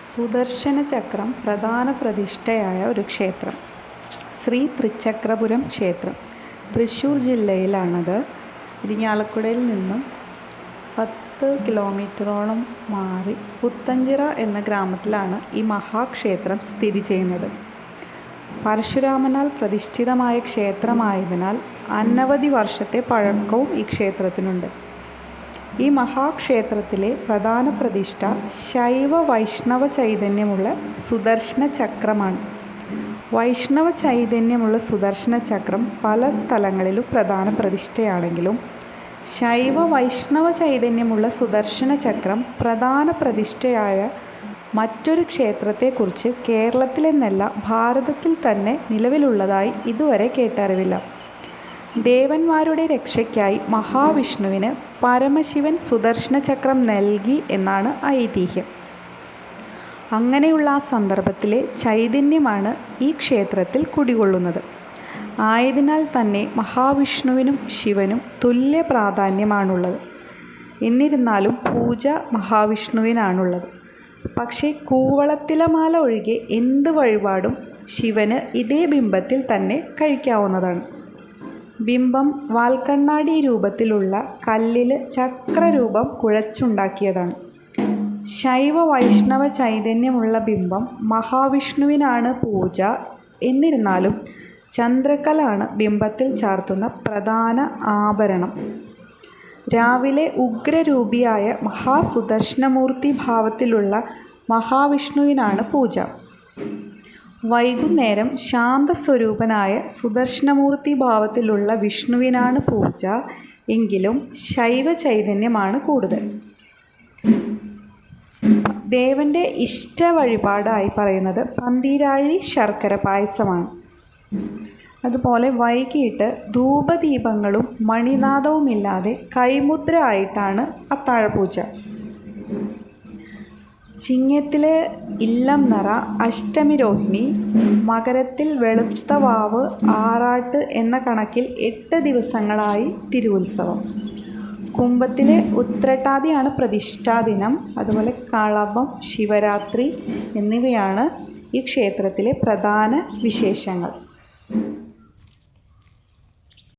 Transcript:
സുദർശന ചക്രം പ്രധാന പ്രതിഷ്ഠയായ ഒരു ക്ഷേത്രം. ശ്രീ തൃച്ചക്രപുരം ക്ഷേത്രം തൃശ്ശൂർ ജില്ലയിലാണത്. ഇരിങ്ങാലക്കുടയിൽ നിന്നും 10 കിലോമീറ്ററോളം മാറി പുത്തഞ്ചിറ എന്ന ഗ്രാമത്തിലാണ് ഈ മഹാക്ഷേത്രം സ്ഥിതി ചെയ്യുന്നത്. പരശുരാമനാൽ പ്രതിഷ്ഠിതമായ ക്ഷേത്രമായതിനാൽ അനവധി വർഷത്തെ പഴക്കവും ഈ ക്ഷേത്രത്തിനുണ്ട്. ഈ മഹാക്ഷേത്രത്തിലെ പ്രധാന പ്രതിഷ്ഠ ശൈവ വൈഷ്ണവ ചൈതന്യമുള്ള സുദർശന ചക്രമാണ്. വൈഷ്ണവ ചൈതന്യമുള്ള സുദർശന ചക്രം പല സ്ഥലങ്ങളിലും പ്രധാന പ്രതിഷ്ഠയാണെങ്കിലും ശൈവ വൈഷ്ണവ ചൈതന്യമുള്ള സുദർശന ചക്രം പ്രധാന പ്രതിഷ്ഠയായ മറ്റൊരു ക്ഷേത്രത്തെക്കുറിച്ച് കേരളത്തിലെന്നല്ല ഭാരതത്തിൽ തന്നെ നിലവിലുള്ളതായി ഇതുവരെ കേട്ടറിവില്ല. ദേവന്മാരുടെ രക്ഷയ്ക്കായി മഹാവിഷ്ണുവിന് പരമശിവൻ സുദർശന ചക്രം നൽകി എന്നാണ് ഐതിഹ്യം. അങ്ങനെയുള്ള ആ സന്ദർഭത്തിലെ ചൈതന്യമാണ് ഈ ക്ഷേത്രത്തിൽ കുടികൊള്ളുന്നത്. ആയതിനാൽ തന്നെ മഹാവിഷ്ണുവിനും ശിവനും തുല്യ പ്രാധാന്യമാണുള്ളത്. എന്നിരുന്നാലും പൂജ മഹാവിഷ്ണുവിനാണുള്ളത്. പക്ഷേ കൂവളത്തിലമാല ഒഴികെ എന്ത് വഴിപാടും ശിവന് ഇതേ ബിംബത്തിൽ തന്നെ കഴിക്കാവുന്നതാണ്. ബിംബം വാൽക്കണ്ണാടി രൂപത്തിലുള്ള കല്ലിൽ ചക്രരൂപം കുഴച്ചുണ്ടാക്കിയതാണ്. ശൈവ വൈഷ്ണവ ചൈതന്യമുള്ള ബിംബം മഹാവിഷ്ണുവിനാണ് പൂജ. എന്നിരുന്നാലും ചന്ദ്രക്കലാണ് ബിംബത്തിൽ ചാർത്തുന്ന പ്രധാന ആഭരണം. രാവിലെ ഉഗ്രരൂപിയായ മഹാസുദർശനമൂർത്തി ഭാവത്തിലുള്ള മഹാവിഷ്ണുവിനാണ് പൂജ. വൈകുന്നേരം ശാന്തസ്വരൂപനായ സുദർശനമൂർത്തി ഭാവത്തിലുള്ള വിഷ്ണുവിനാണ് പൂജ. എങ്കിലും ശൈവ ചൈതന്യമാണ് കൂടുതൽ. ദേവൻ്റെ ഇഷ്ട വഴിപാടായി പറയുന്നത് പന്തീരാഴി ശർക്കര പായസമാണ്. അതുപോലെ വൈകിട്ട് ധൂപദീപങ്ങളും മണിനാദവുമില്ലാതെ കൈമുദ്ര ആയിട്ടാണ് അത്താഴപൂജ. ചിങ്ങത്തിലെ ഇല്ലം നിറ അഷ്ടമി രോഹിണി, മകരത്തിൽ വെളുത്ത വാവ് ആറാട്ട് എന്ന കണക്കിൽ 8 ദിവസങ്ങളായി തിരുവുത്സവം. കുംഭത്തിലെ ഉത്രട്ടാതിയാണ് പ്രതിഷ്ഠാദിനം. അതുപോലെ കളഭം, ശിവരാത്രി എന്നിവയാണ് ഈ ക്ഷേത്രത്തിലെ പ്രധാന വിശേഷങ്ങൾ.